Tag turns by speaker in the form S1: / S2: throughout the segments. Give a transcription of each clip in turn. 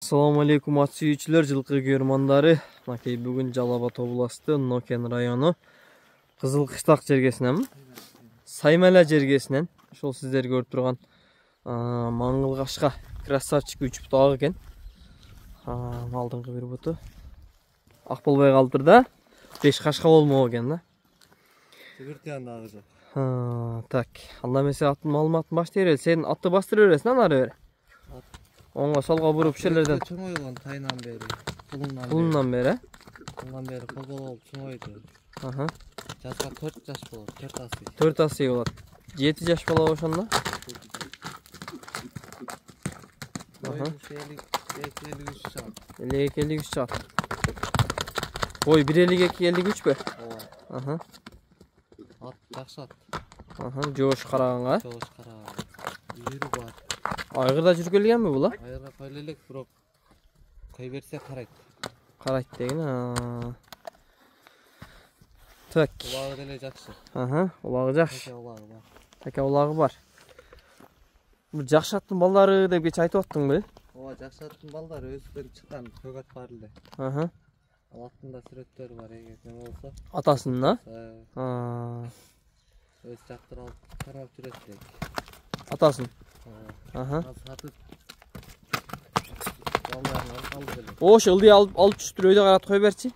S1: Assalamu alaikum ат сүйүүчүлөр, жылкы көрмандары. Макей бүгүн Жалал Абад областы Нокен району Кызыл Кыштак жергесинен, Саймала жергесинен, ошол сиздер көрүп турган маңгыл кашка красавчик 3 бут ак экен. Алдыңкы бир буту ак болбой калыптыр да. 5 кашка болмок экен да.
S2: Жүгүртүгөн агы жок.
S1: Так, анда эмесе аттын маалыматын баштай берели. Сен атты бастырып бересиң аны ары бери. Оңға солға буруп шерлерден.
S2: Чоңойгон тайынан бери.
S1: Пулундан бери.
S2: Пулундан бери кол болуп чоңойду. Жашка 4 жаш болот, 4 асый.
S1: 4 асый болот. 7 жаш болобу ошондо? 52-53 чаат. Ой, 152-53 бе?
S2: Ооба. Ат жакшы ат.
S1: Жоош караганга.
S2: Жоош караганга. Үйрү бар.
S1: Айгырда жүргөлгөнбү бул?
S2: Айгырга койlo элек, бирок кой берсе карайт.
S1: Карайт деген. Так.
S2: Улагы деле жакшы.
S1: Улагы жакшы.
S2: Улагы бар.
S1: Така улагы бар. Бул жакшы аттын балдары деп кеч айтып аттыңбы?
S2: Ооба, жакшы аттын балдары өзүдөн чыккан, көк ат бар эле. Ал аттында сүрөттөр бар, эгер неме болсо.
S1: Атасында?
S2: Өз жактыр алып карап жүрөт элек.
S1: Атасын.
S2: Сатып.
S1: Ош, ылдый алып түштүр, өйдө карат кой берчи.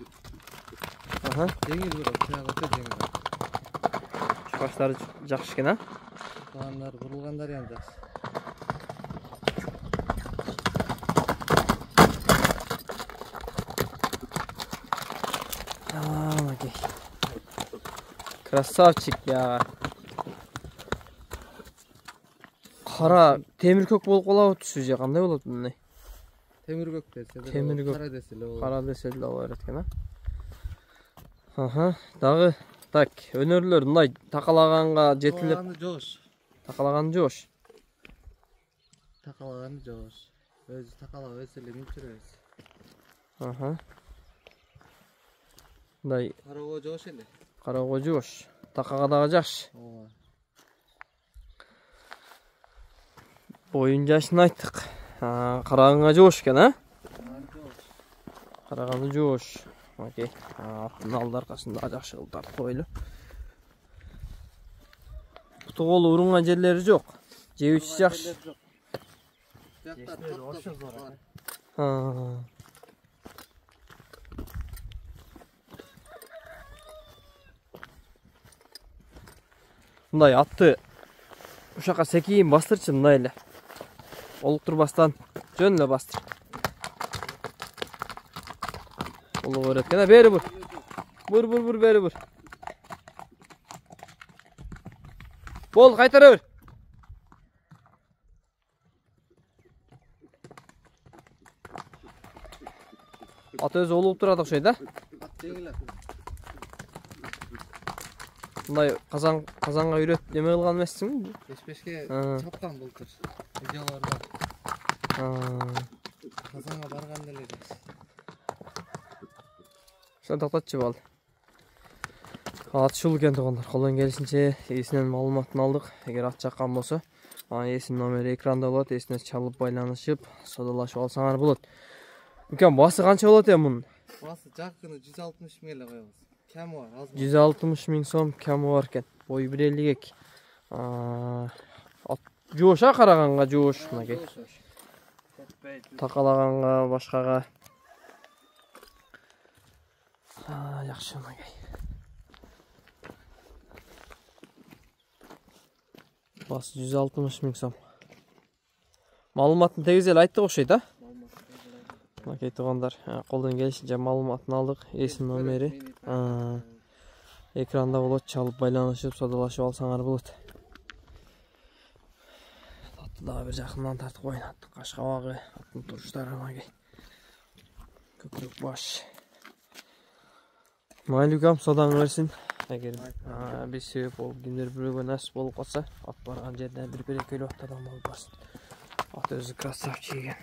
S2: Жеңил бирок, тияк өтө жеңил.
S1: Баштары жакшы экен,
S2: Каандар, бурулгандар эми жакшы.
S1: Окей. Красавчик я. Кара темир көк болуп калабы түсү же кандай болот мындай?
S2: Темир көк десе,
S1: кара
S2: десе эле болот.
S1: Кара десе эле болот экен, Дагы так, өнөрлөр мындай такалаганга жетилип. Такалаганы жоош.
S2: Такалаганы жоош. Өзү такалап өсө эле мүчүрөбүз.
S1: Мындай
S2: кароого жоош эле.
S1: Кароого жоош. Такага дагы жакшы.
S2: Ооба.
S1: Боюн жашын айттык. Караганга жоош экен, Караганы жоош. Окей. Аттын алды аркасында жакшы кылып тартып койлу. Буту колу урунган жерлери жок. Жебичи жакшы. Мындай атты ушака секийин бастырчы мындай эле. Олуктурбастан жөн эле бастыр. Боло берет экен, бери бур. Бур, бери бур. Бол, кайтара бер. Ат өзү олуп турат окшойт,
S2: Ат жеңил ат.
S1: Мындай казанга үйрөт неме кылган эмессиңби?
S2: Пешпешке чапкан былтыр. Видеолордо. Казанга барган деле жакшы.
S1: Sen toктотчу бол. Ат ушул экен туугандар. Колдон келишинче ээсинен маалыматын алдык. Эгер ат жаккан болсо, ээсинин номери экранда болот. Ээсине чалып байланышып, содалашып алсаңар болот. Үкем басы канча болот мунун?
S2: Басы жакыны 160 миң эле коебуз. Кеми бар, аз.
S1: 160 миң сом кеми бар экен. Бою 1.52. Ат жоош караганга жоош мынакей. Такалаганга башкага. Жакшы мынакей. Басы 160 миң сом. Маалыматын тегиз эле айттык окшойт, Мынакей туугандар, колдон келишинче маалыматын алдык. Ээсинин номери экранда болот, чалып байланышып, содалашып алсаңар болот. Атты дагы бир жакындан тартып коюн. Аттын кашкабагы, аттын туруштары мынакей. Көкөк баш. Майлукам содаңы берсин. Эгер биз себеп болуп кимдир бирөөгө насип болуп калса, ат барган жерден бир экөөлөп аттардан алып барсын. Ат өзү красавчик экен.